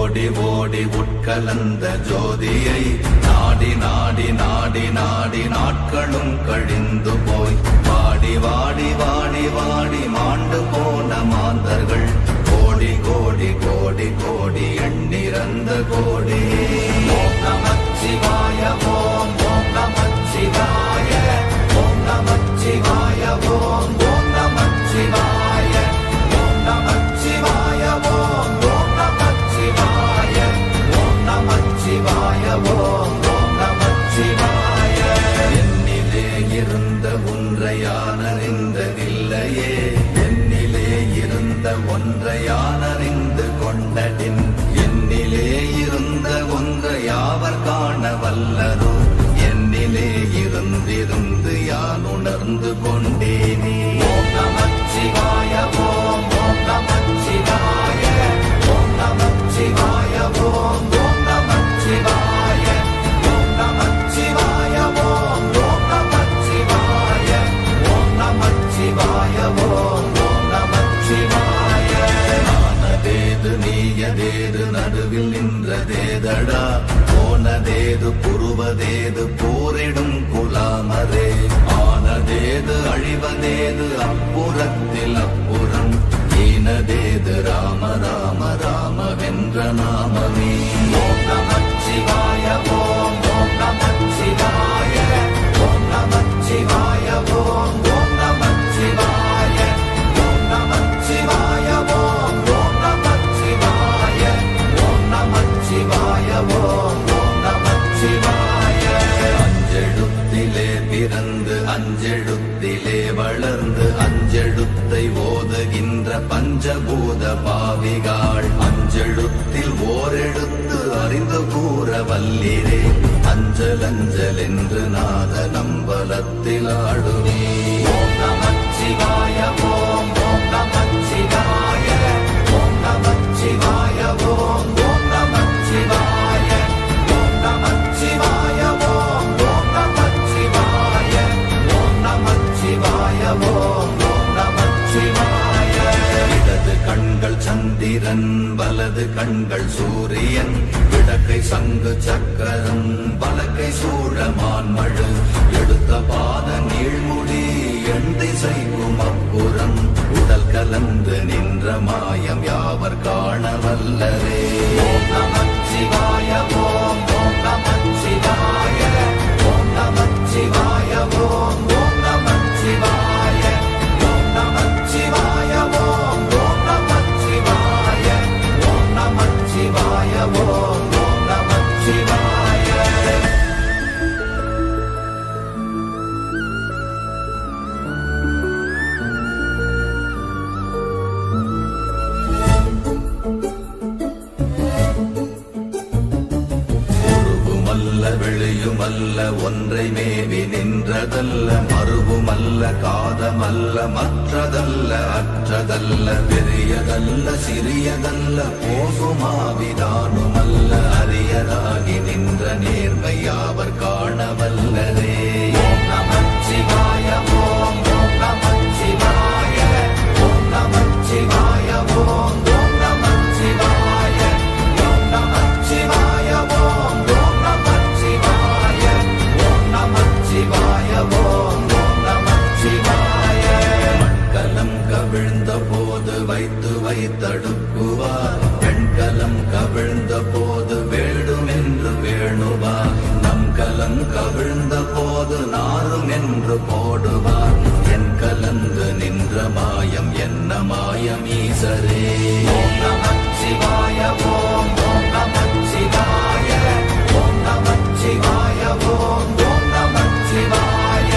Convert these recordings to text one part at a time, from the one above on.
ஓடி ஓடி உட்கலந்த ஜோதியை நாடி நாடி நாடி நாடி நாட்களும் கழிந்து போய் வாடி வாடி வாடி வாடி மாண்டு போன மாந்தர்கள் கோடி கோடி கோடி கோடி எண்ணிறந்த கோடி. ஓம் நமச்சிவாய ஓம் ஓம் நமச்சிவாய ஓம் நமச்சிவாய ஓம் ஓம் நமச்சிவாய ஓம் நமச்சிவாய ஓம் ஓம் நமச்சிவாய ஓம் நமச்சிவாய ஓம் ஓம் நமச்சிவாய. என்னிலே இருந்த ஒன்றை யான் அறிந்ததில்லையே, என்னிலே இருந்த ஒன்றை யான் அறிந்து கொண்டடின், என்னிலே இருந்த ஒன்றை யாவர் காண வல்லரோ, என்னிலே இருந்திருந்து யான் உணர்ந்து கொண்டேனே. ஓம் நமச்சிவாய ஓம் ஓம் நமச்சிவாய ஓம் நமச்சிவாய ஓம் ஓம் நமச்சிவாய ஓம் நமச்சிவாய ஓம் ஓம் நமச்சிவாய ஓம் நமச்சிவாய ஓம் ஓம் நமச்சிவாய. ஆனதேது நீயதேது நடுவில் நின்றதேதடா, போனதேது புருவதேது போரிடும் குலாமரே, ஆனதேது அழிவதேது அப்புறத்தில் அப்புறம், ஈனதேது ராம ராம ராமவென்ற நாமமே. ஓம் நமச்சிவாய ஓம் ஓம் நமச்சிவாய ஓம் நமச்சிவாய ஓம் ஓம் நமச்சிவாய ஓம் நமச்சிவாய ஓம் ஓம் நமச்சிவாய ஓம் நமச்சிவாய ஓம் ஓம் நமச்சிவாய. அஞ்செழுத்திலே பிறந்து அஞ்செழுத்திலே வளர்ந்து அஞ்செழுத்தை ஓதுகின்ற பஞ்சபூத பாவிகாள், அஞ்செழுத்தில் ஓரெழுத்து அறிந்து கூற வல்லிரே, அஞ்சல் அஞ்சல் என்று நாத நம்பலத்தில் ஆடுவே. ஓம் நமச்சிவாய ஓம் ஓம் நமச்சிவாய ஓம் நமச்சிவாய ஓம் ஓம் நமச்சிவாய ஓம் நமச்சிவாய ஓம் ஓம் நமச்சிவாய ஓம் நமச்சிவாய ஓம் ஓம் நமச்சிவாய. இடது கண்கள் சந்திரன் வலது கண்கள் சூரியன், இடக்கை சங்கு சக்கரம் வலக்கை சூழமான் மழு, எடுத்த பாத நீழ்முடி எண் திசைக்கும் அப்புறம், உடல் கலந்து நின்ற மாயம் யாவர் காண வல்லரே. ஓம் நமச்சிவாய ஓம் ஓம் நமச்சிவாய ஓம் நமச்சிவாய ஓம் ஓம் நமச்சிவாய ஓம் நமச்சிவாய ஓம் ஓம் நமச்சிவாய ஓம் நமச்சிவாய ஓம் ஓம் நமச்சிவாய. வெளியுமல்ல ஒன்றை மேவி நின்றதல்ல, மறுவுமல்ல காதமல்ல மற்றதல்ல அற்றதல்ல, பெரியதல்ல சிறியதல்ல போகுமாவிதானுமல்ல, அரியதாகி நின்ற நேர்மை யாவர் காண வல்லரே. ஓம் நமச்சிவாய ஓம் ஓம் நமச்சிவாய ஓம் நமச்சிவாய ஓம் ஓம் நமச்சிவாய ஓம் நமச்சிவாய ஓம் ஓம் நமச்சிவாய ஓம் நமச்சிவாய ஓம் ஓம் நமச்சிவாய. மண்கலம் கவிழ்ந்த போது வைத்து வைத்தடுக்குவார், பெண்கலம் கவிழ்ந்த போது வேடும் என்று வேணுவார், நம் கலம் கவிழ்ந்த போது நாரும் என்று போடுவார், என் கலந்து நின்ற மாயம் என்ன மாயம் ஈசரே. ஓம் நமச்சிவாய ஓம் ஓம் நமச்சிவாய ஓம் நமச்சிவாய ஓம் ஓம் நமச்சிவாய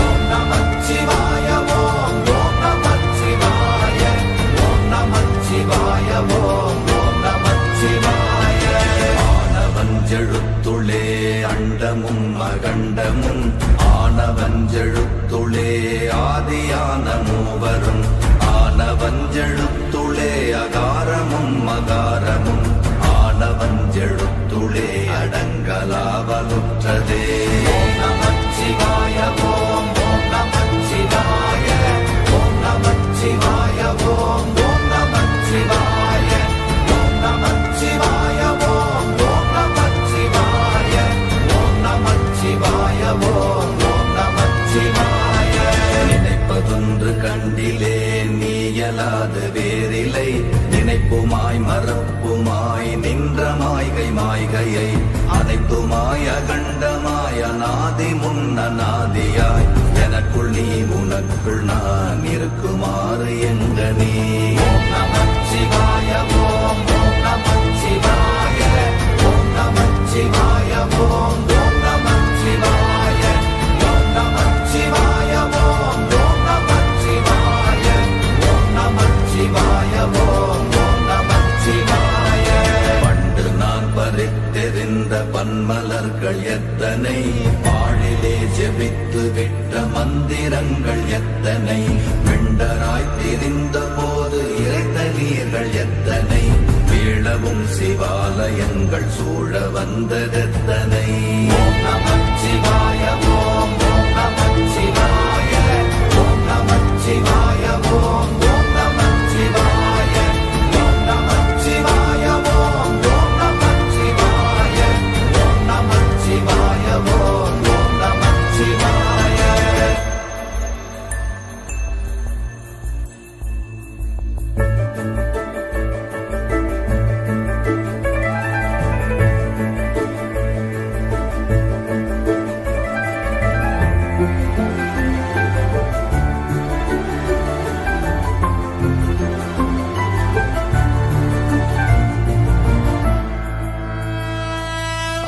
ஓம் நமச்சிவாய ஓம் ஓம் நமச்சிவாய ஓம் நமச்சிவாய ஓம் ஓம் நமச்சிவாய. ஆனவஞ்செழுத்துளே அண்டமும் அகண்டமும், ஆனவஞ்செழுத்துளே ஆதியான மூவரும், ஆனவஞ்செழுத்துளே அகாரமும் அகாரமும், ஆனவஞ்செழுத்துளே அடங்கலாவலுற்றதே. ஓம் நமச்சிவாய ஓம் ஓம் நமச்சிவாய ஓம் நமச்சிவாய ஓம் ஓம் நமச்சிவாய ஓம் நமச்சிவாய முன்னநாதியாய் எனக்குள் நீ உனக்குள் நான் இருக்குமாறு எங்க நீ ஓம் நமச்சிவாய ஓம் ஓம் நமச்சிவாய ஓம் நமச்சிவாய ஓம் ஓம் நமச்சிவாய ஓம் நமச்சிவாய ஓம் ஓம் நமச்சிவாய ஓம் நமச்சிவாய ஓம் ஓம் நமச்சிவாய பண்டு நான் பறித்தெறிந்த பன்மலர்கள் எத்தனை பாழிலே ஜெபித்து விட்ட மந்திரங்கள் எத்தனை மெண்டராய் திரிந்த போது இறைத்த நீர்கள் எத்தனை வீழவும் சிவாலயங்கள் சூழ வந்ததெத்தனை ஓம் நமச்சிவாய ஓம் ஓம் நமச்சிவாய ஓம் நமச்சிவாய ஓம் ஓம் நமச்சிவாய ஓம் நமச்சிவாய ஓம் ஓம் நமச்சிவாய ஓம் நமச்சிவாய ஓம் ஓம் நமச்சிவாய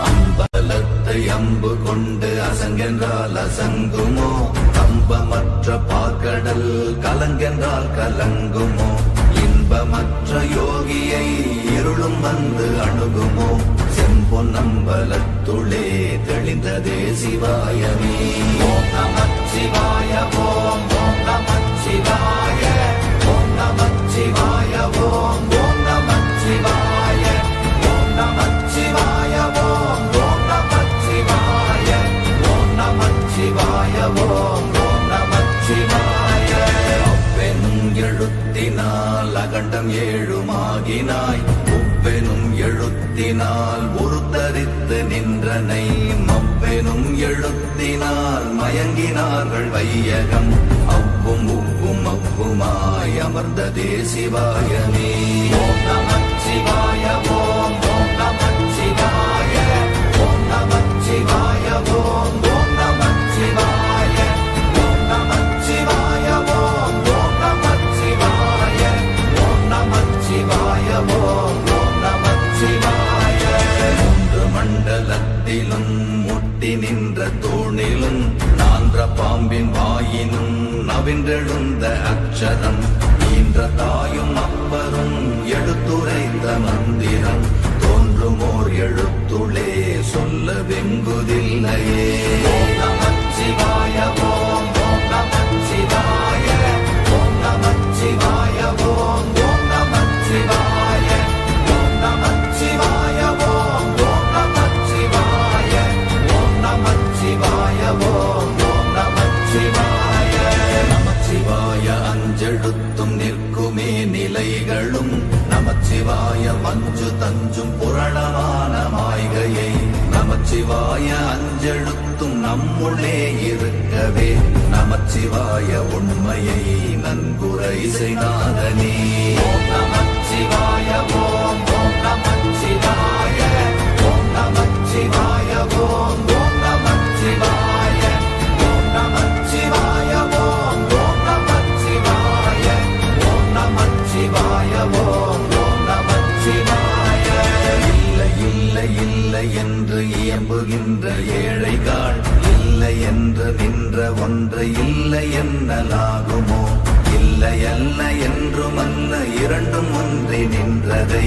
அம்பலத்தை அம்பு கொண்டு அசங்கென்றால் அசங்குமோ கம்பமற்ற பாக்கடல் கலங்கென்றால் கலங்குமோ இன்பமற்ற யோகியை இருளும் வந்து அணுகுமோ செம்பொன்னம்பலத்துளே தெளிந்ததே சிவாயமே ஓம் நமச்சிவாய ஓம் ஓம் நமச்சிவாய ஓம் நமச்சிவாய ஓம் ஓம் நமச்சிவாய ஓம் நமச்சிவாய ஓம் ஓம் நமச்சிவாய ஓம் நமச்சிவாய ஓம் ஓம் நமச்சிவாய அவ்வெனும் எழுத்தினால் அகண்டம் ஏழுமாகினாய் உவ்வெனும் எழுத்தினால் உருத்தரித்து நின்றனை மவ்வெனும் எழுத்தினால் மயங்கினார்கள் வையகம் அவ்வும் உவ்வும் அவ்வுமாய் அமர்ந்ததே சிவாயமே ஓம் நமச்சிவாய ஓம் ஓம் நமச்சிவாய ஓம் நமச்சிவாய ஓம் ஓம் நமச்சிவாய ஓம் நமச்சிவாய ஓம் ஓம் நமச்சிவாய ஓம் நமச்சிவாய ஓம் ஓம் நமச்சிவாய மூன்று மண்டலத்திலும் முட்டி நின்ற தூணிலும் நான்ற பாம்பின் வாயினும் நவின்றெழுந்த அக்ஷரம் ஈன்ற தாயும் அப்பரும் எடுத்துரைத்த மந்திரம் தோன்றுமோர் எழுத்துளே சொல்ல வெங்குதில்லையே ஓம் நமச்சிவாய ஓம் ஓம் நமச்சிவாய ஓம் நமச்சிவாய ஓம் ஓம் நமச்சிவாய ஓம் நமச்சிவாய ஓம் ஓம் நமச்சிவாய ஓம் நமச்சிவாய ஓம் ஓம் நமச்சிவாய நமச்சிவாய அஞ்செழுத்தும் நிற்குமே நிலைகளும் நமச்சிவாய மஞ்சு தஞ்சும் புரணமான மாய்கையை நமச்சிவாய அஞ்செழுத்தும் நம்முள்ளே இருக்கவே நமச்சிவாய உண்மையை நன்குரை செய்தாதனே ஓம் நமச்சிவாய ஓம் ஓம் நமச்சிவாய ஓம் நமச்சிவாய ஓம் ஓம் நமச்சிவாய ஓம் நமச்சிவாய ஓம் ஓம் நமச்சிவாய ஓம் நமச்சிவாய ஓம் ஓம் நமச்சிவாய இல்லை இல்லை இல்லை என்று இயம்புகின்ற ஏழைகள் இல்லை என்று நின்ற ஒன்று இல்லை என்னலாகுமோ இல்லை அல்ல என்றுமல்ல இரண்டும் ஒன்றி நின்றதை